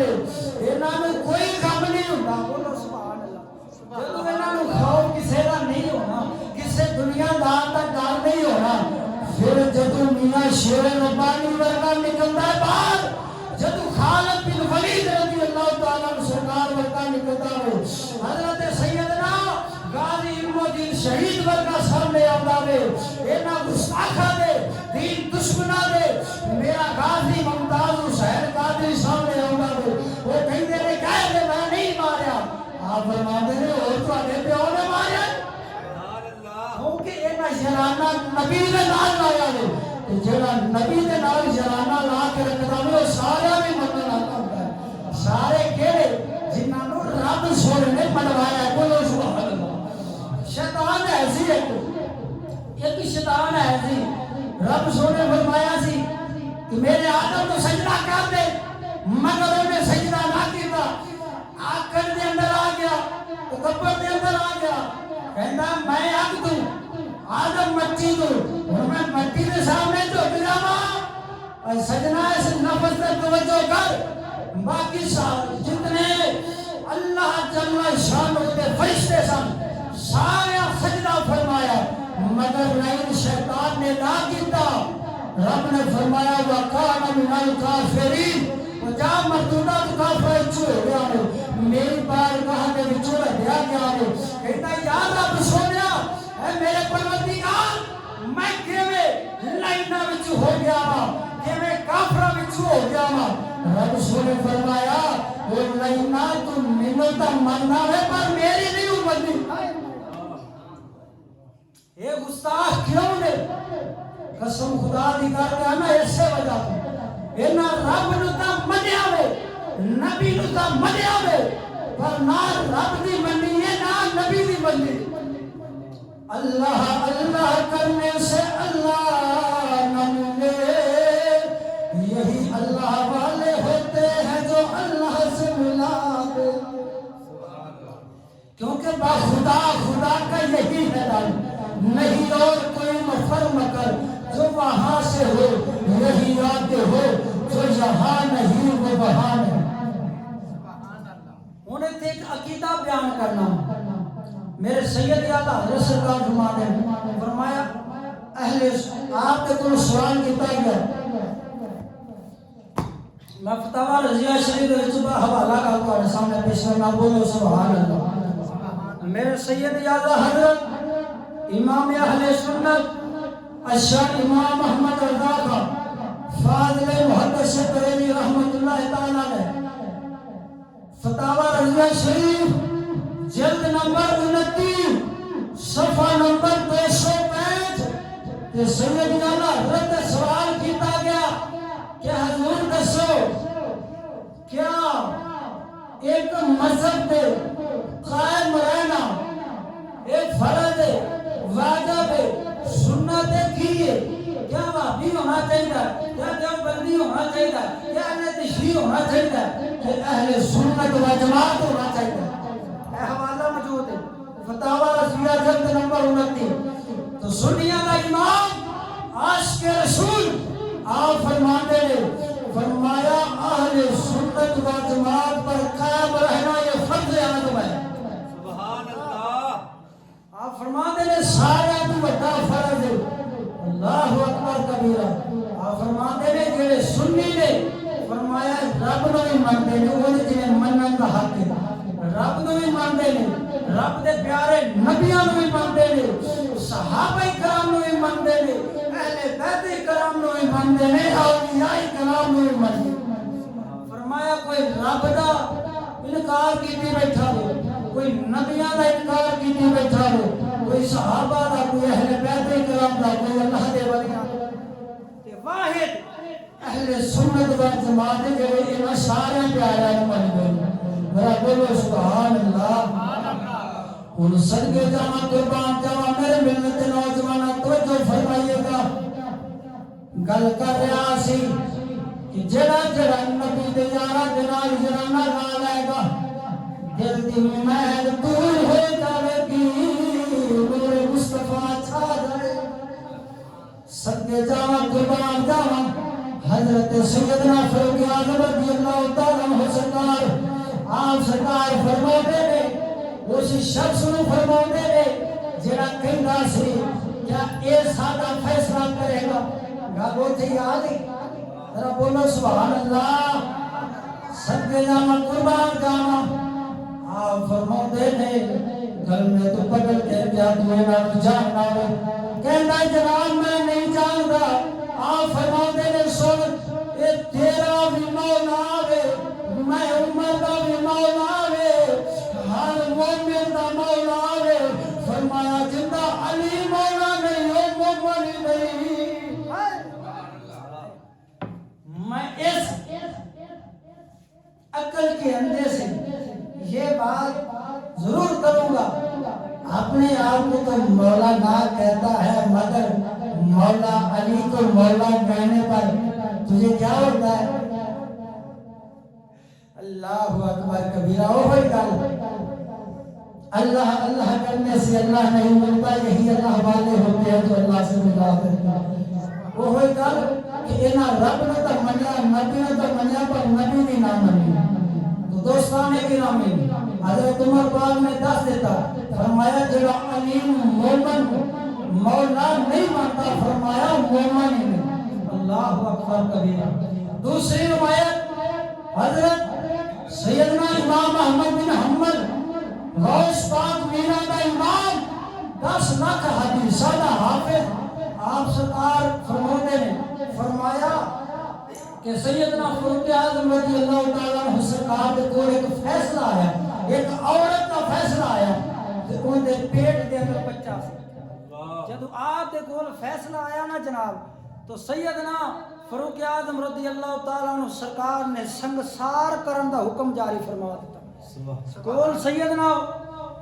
نے انہاں نوں کوئی غم نہیں ہوندا بولو سبحان اللہ جدوں انہاں نوں خوف کسے دا نہیں ہونا کسے دنیا دار دا ڈر نہیں ہونا پھر جدوں میاں شیر ربانی ورگا نکلدا ہے باہر جدوں خالد بن ولید رضی اللہ تعالیٰ عنہ سرکار ورگا نکلدا ہے حضرت سیدنا غازی علم الدین شہید ورگا سامنے آندا ہے انہاں گستاخاں دے دین دشمناں دے میرا غازی ممتاز حسین قادری سامنے آندا ہے وہ کہندے نے کہہ دے میں نہیں ماریا آپ فرماندے نے اور تواڈے پیو نے ماریا سبحان اللہ کیونکہ انہاں یارانہ نبی دے نال لایا ہے تے جڑا نبی دے نال یارانہ لا کے رکھدا ہے وہ سارا بھی منن والا ہوندا ہے سارے کہڑے جنہاں نوں رب سونے نے بنوایا ہے بولو سبحان اللہ شیطان ہے سی ایک شیطان ہے سی رب سونے فرمایا سی کہ میرے آدم کو سجدہ کر دے مگر انہیں سجدہ نہ کیتا آکڑ دے اندر آ گیا تکبر دے اندر آ گیا کہنا میں اگ دوں آدم مٹی دوں اور میں مٹی دے سامنے جھک جاواں سجنا اس نفس تے توجہ کر باقی جتنے اللہ جل شانہ دے فرشتے سن سارے سجدہ فرمایا مگر نہیں شیطان نے نہ کیتا رب نے فرمایا وَقَانَ مِنَ الْكَافِرِينَ وجا مردودہ کافر چھوڑ گیا ہے میری بارگاہ دے وچوں رہیا گیا ہے کہتا یا رب سونیا اے میرے پروردگار میں کیویں لائناں وچ ہو گیا وا کیویں کافراں وچ ہو گیا وا رب سونے فرمایا وہ لائناں تو مینوں تا مننا ہے پر میری نہیں مننی اے گستاخ کیوں نے قسم خدا دی کر کے نا ایسے وجہ تو اینا رب نو تا منیا وے نبی نو تا منیا وے پر نہ رب دی منی ہے نہ نبی دی منی اللہ اللہ کرنے سے اللہ نہ ملے یہی اللہ والے ہوتے ہیں جو اللہ سے ملا دے کیونکہ با خدا خدا کا یہی ہے نہیں اور کوئی مفر مکر جو وہاں سے ہو یہی آتے ہو جو یہاں نہیں وہ وہاں نہیں انہیں تھے ایک عقیدہ بیان کرنا میرے سید اعلیٰ حضرت سرکار فرمایا اہل آپ کے کوئی سوال کیتا گیا میں فتاوی رضیہ شریف رجبہ حوالہ کا آپ سامنے پیش کرنا بولو سبحان اللہ میرے سید اعلیٰ حضرت امام اہل سنت اشار امام محمد رضا خان فاضل محدث بریلوی رحمت اللہ تعالی علیہ فتاوی رضیہ شریف جلد نمبر 29 صفحہ نمبر 205 کہ سید اعلیٰ حضرت سوال کیتا گیا کہ حضور دسو کیا ایک مذہب پہ قائم رہنا ایک فرض ہے واجب ہے سنت ہے کیے کیا وہابی ہونا چاہیے کیا دیوبندی ہونا چاہیے کیا اہل تشیع ہونا چاہیے کہ اہل سنت و جماعت ہونا چاہیے اے حوالہ موجود ہے فتاوی رضویہ جلد نمبر 29 تو سنیہ کا امام عاشق رسول آپ فرماتے ہیں فرمایا اہل سنت و جماعت پر قائم رہنا یہ فرض عین ہے آپ فرماتے ہیں سارے تو بڑا فرض ہے اللہ اکبر کبیرہ آپ فرماتے ہیں کہ سنی نے فرمایا رب نو بھی مانتے ہیں وہ جنہیں منن کا حق ہے رب نو بھی مانتے ہیں رب دے پیارے نبیوں نو بھی مانتے ہیں صحابہ کرام نو بھی مانتے ہیں اہل بیت کرام نو بھی مانتے ہیں اولیاء کرام نو بھی مانتے ہیں فرمایا کوئی رب دا انکار کیتی بیٹھا ہو کوئی نبیوں کا انکار کیتی بیٹھا ہو کوئی صحابہ دا کوئی اہل بیت کرام دا کوئی اللہ دے ولیاں کہ واحد اہل سنت و جماعت کے ان سارے پیارے من گئے میرا بولو سبحان اللہ ان صدقے جاواں قربان جاواں میرے ملت نوجواناں توجہ فرمائیے گا گل کر رہا سی کہ جڑا نبی دے یارا دے نال جرانا لا لے گا دل دی محل دور ہو جاوے گی میرے مصطفیٰ چھا جائے صدقے جاواں قربان جاواں حضرت سیدنا فاروق اعظم رضی اللہ تعالیٰ عنہ سرکار آپ سرکار فرماتے نے اس شخص نو فرماتے نے جڑا کہندا سی کیا اے سادہ فیصلہ کرے گا گل اوتھے ہی آ گئی ذرا بولو سبحان اللہ صدقے جاواں قربان جاواں آپ فرماتے نے گل میں تو پکڑ کے کیا تو نہ جاننا کہندا جناب میں نہیں جاندا آپ فرماتے نے سن اے تیرا بھی مولا وے میں عمر دا بھی مولا وے ہر مومن دا مولا وے فرمایا جندا علی مولا نہیں او مومن نہیں میں اس عقل کے اندھے سے یہ بات ضرور کروں گا اپنے آپ کو تو مولا نہ کہتا ہے مگر مولا علی کو مولا کہنے پر تجھے کیا ہوتا ہے اللہ اکبر کبیرہ ہو بھائی گل اللہ اللہ کرنے سے اللہ نہیں ملتا یہی اللہ والے ہوتے ہیں تو اللہ سے ملا کرتا وہ ہوئی گل کہ انہاں رب نے تو منیا نبی نے تو منیا پر نبی نہیں نہ منیا تو دوستان گرامی حضرت عمر پاک نے دس دیتا فرمایا جڑا علیم مومن مولا نہیں مانتا فرمایا مومن ہی نہیں اللہ اکبر کبیرہ دوسری روایت حضرت سیدنا امام احمد بن حنبل غوث پاک میرا دا امام 10 لاکھ حدیثہ دا حافظ آپ سرکار فرماتے نے فرمایا کہ سیدنا فاروق اعظم رضی اللہ تعالیٰ عنہ سرکار دے کول ایک فیصلہ آیا ایک عورت کا فیصلہ آیا کہ ان دے پیٹ دے اندر بچہ سی جب آپ دے کول فیصلہ آیا نا جناب تو سیدنا فاروق اعظم رضی اللہ تعالیٰ عنہ سرکار نے سنگسار کرن دا حکم جاری فرما دیتا کول سیدنا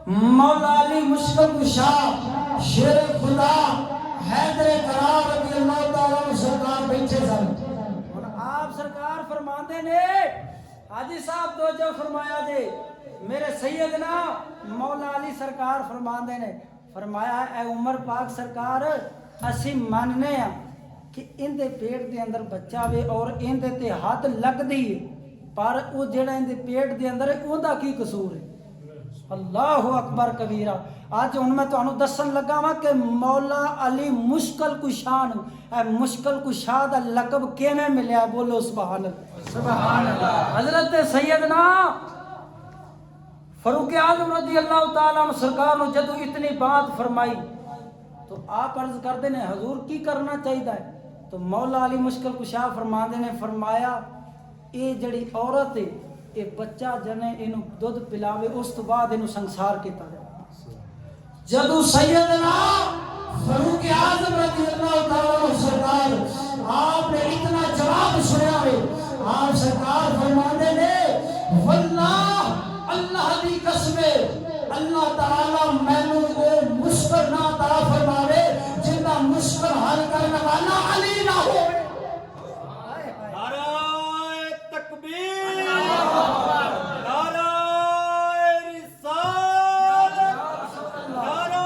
مولا علی مشکل کشا شیر خدا حیدر قرار رضی اللہ تعالیٰ عنہ سرکار بیٹھے سن آپ سرکار فرماندے نے حاجی صاحب تو جو فرمایا دے میرے سیدنا مولا علی سرکار فرماندے نے فرمایا اے عمر پاک سرکار اسی ماننے ہیں کہ ان دے پیٹ دے اندر بچہ وے اور ان دے تے ہاتھ لگ دی پر او جڑا ان دے پیٹ دے اندر اون دا کی قصور ہے اللہ اکبر کبیرہ آج ان میں تو انہوں دسن لگا ہوا کہ مولا علی مشکل کشان اے مشکل کشا دا لقب کیمیں ملیا بولو سبحان اللہ سبحان اللہ حضرت سیدنا فاروق اعظم رضی اللہ تعالیٰ عنہ سرکار نے جدو اتنی بات فرمائی تو آپ عرض کر دینے حضور کی کرنا چاہیے ہے تو مولا علی مشکل کشا فرما دینے فرمایا اے جڑی عورت ہے اے بچہ جنے انہوں دودھ پلاوے اس تو بعد انہوں سنسار کیتا جائے جدو سیدنا فاروق اعظم رضی اللہ تعالیٰ عنہ سرکار آپ نے اتنا جواب سنیا ہے آپ سرکار فرمانے نے واللہ اللہ دی قسمے اللہ تعالیٰ میں نے وہ مشکل نہ عطا فرماوے جنہ مشکل حل کرنے والا علی نہ ہو نعرہ تکبیر نعرہ رسالت نعرہ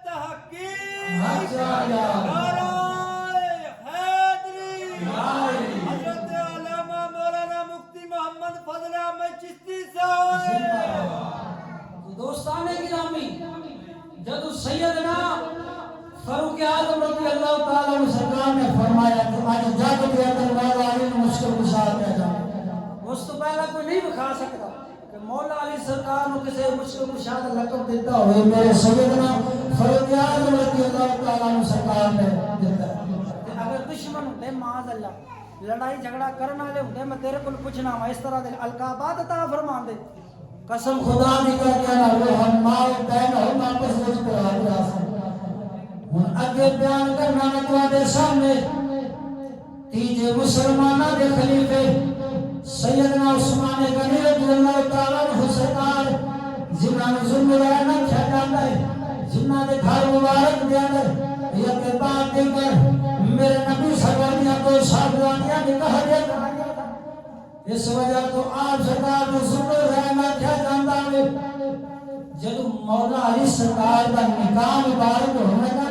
تحقیق نعرہ حیدری حضرت علامہ مولانا مفتی محمد فضل احمد چشتی صاحب دوستان گرامی جدو سیدنا فاروق اعظم رضی اللہ تعالیٰ عنہ سرکار نے فرمایا کہ آج جگ کے اندر مولا علی نے مشکل کشا کیا جائے اس تو پہلا کوئی نہیں بکھا سکتا کہ مولا علی سرکار نے کسی مشکل کشا کا لقب دیتا ہوئے میرے سیدنا فاروق اعظم رضی اللہ تعالیٰ عنہ سرکار نے دیتا ہے اگر دشمن ہوتے معاذ اللہ لڑائی جھگڑا کرنے والے ہوتے میں تیرے کو پوچھنا ہوں اس طرح دے القابات عطا فرما دے قسم خدا دی کر کے نہ وہ ہم ماں بہن ہم آپس میں پیار جا ہن اگے بیان کرنا میں تواڈے سامنے تیجے مسلماناں دے خلیفے سیدنا عثمان غنی رضی اللہ تعالی عنہ سرکار جنہاں نے ظلم نہ کیا جاندا ہے جنہاں دے گھر مبارک دے اندر یہ کے بعد دے کر میرے نبی سرکار کو صاحبانیاں نے کہا دیا اس وجہ تو آپ سرکار نے ظلم نہ کیا جاندا ہے جب مولا علی سرکار کا نکاح مبارک ہونے کا نا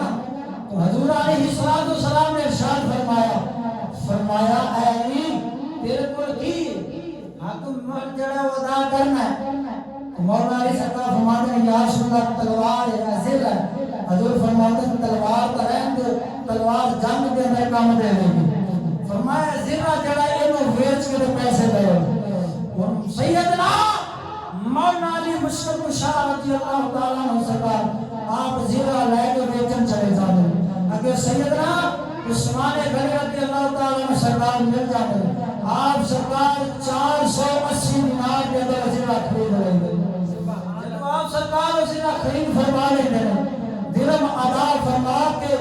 تو حضور علیہ السلام نے ارشاد فرمایا اے علی تیرے کو کی حق جڑا وہ ادا کرنا ہے. مولا علی سرکار فرماتے ہیں یا رسول اللہ تلوار ہے زر ہے. حضور فرماتے ہیں تلوار کا رنگ تلوار جنگ دے اندر کام دے گی. فرمایا زرہ جڑا اینو ویچ کے پیسے دے. سیدنا مولا علی مشکل کشا رضی اللہ تعالیٰ عنہ سرکار آپ زرہ لے کے بیچن چلے جاتے. اگر سیدنا عثمان غنی رضی اللہ تعالیٰ عنہ سرکار مل جاتے آپ سرکار 480 دینار کے اندر زرہ خرید رہے تھے. جب آپ سرکار زرہ خرید فرما لیتے ہیں درم ادا فرما کے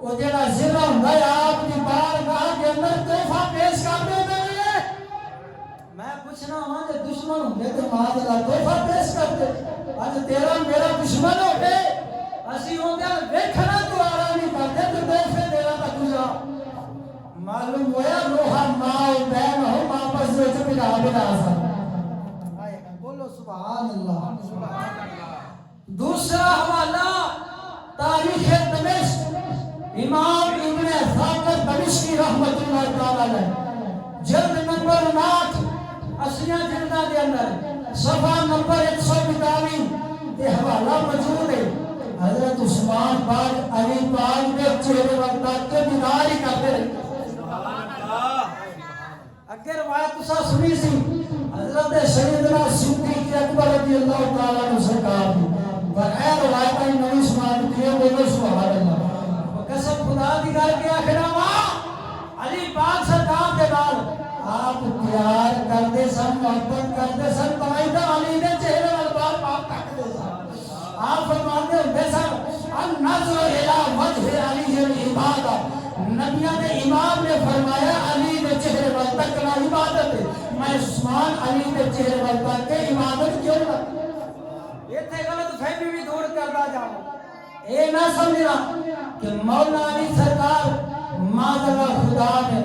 وہ جڑا زرہ ہوندا ہے آپ کی بارگاہ کے اندر تحفہ پیش کر دیتے ہیں. میں پوچھنا ہوں کہ دشمن ہوندے تے ماں دا تحفہ پیش کرتے. اج تیرا میرا دشمن ہو گئے اسی ہوندے ویکھنا تو آرا نہیں کرتے تے تحفے دینا تا گزرا. معلوم ہوا روحا ماں بہن ہو واپس وچ بلا بلا سا. بولو سبحان اللہ. دوسرا حوالہ تاریخ دمشق امام ابن ثاقب دمشقی رحمۃ اللہ تعالی علیہ جلد نمبر 9 اسیاں جلداں دے اندر صفحہ نمبر 142 یہ حوالہ موجود ہے. حضرت عثمان پاک علی پاک نے چہرے وقت تک دیدار ہی کرتے رہے. اگر روایت تسا سنی سی حضرت سیدنا صدیق اکبر رضی اللہ تعالیٰ عنہ سرکار دی بغیر روایت ہی نبی سبحان دیے بولو سبحان اللہ. قسم خدا دی کر کے آخر علی پاک سرکار کے نال آپ پیار کرتے سن محبت کرتے سن تمہیں علی نے چہرے وال بار پاک تکتے سن. آپ فرماتے ہوتے سن النظر الی وجہ علی العبادہ. نبیوں نے امام نے فرمایا علی نے چہرے وال تکنا عبادت ہے. میں عثمان علی نے چہرے وال تک کے عبادت کیوں نہ یہ تے غلط فہمی بھی دور کرتا جاؤ. اے نہ سمجھنا کہ مولا علی سرکار ماذا خدا نے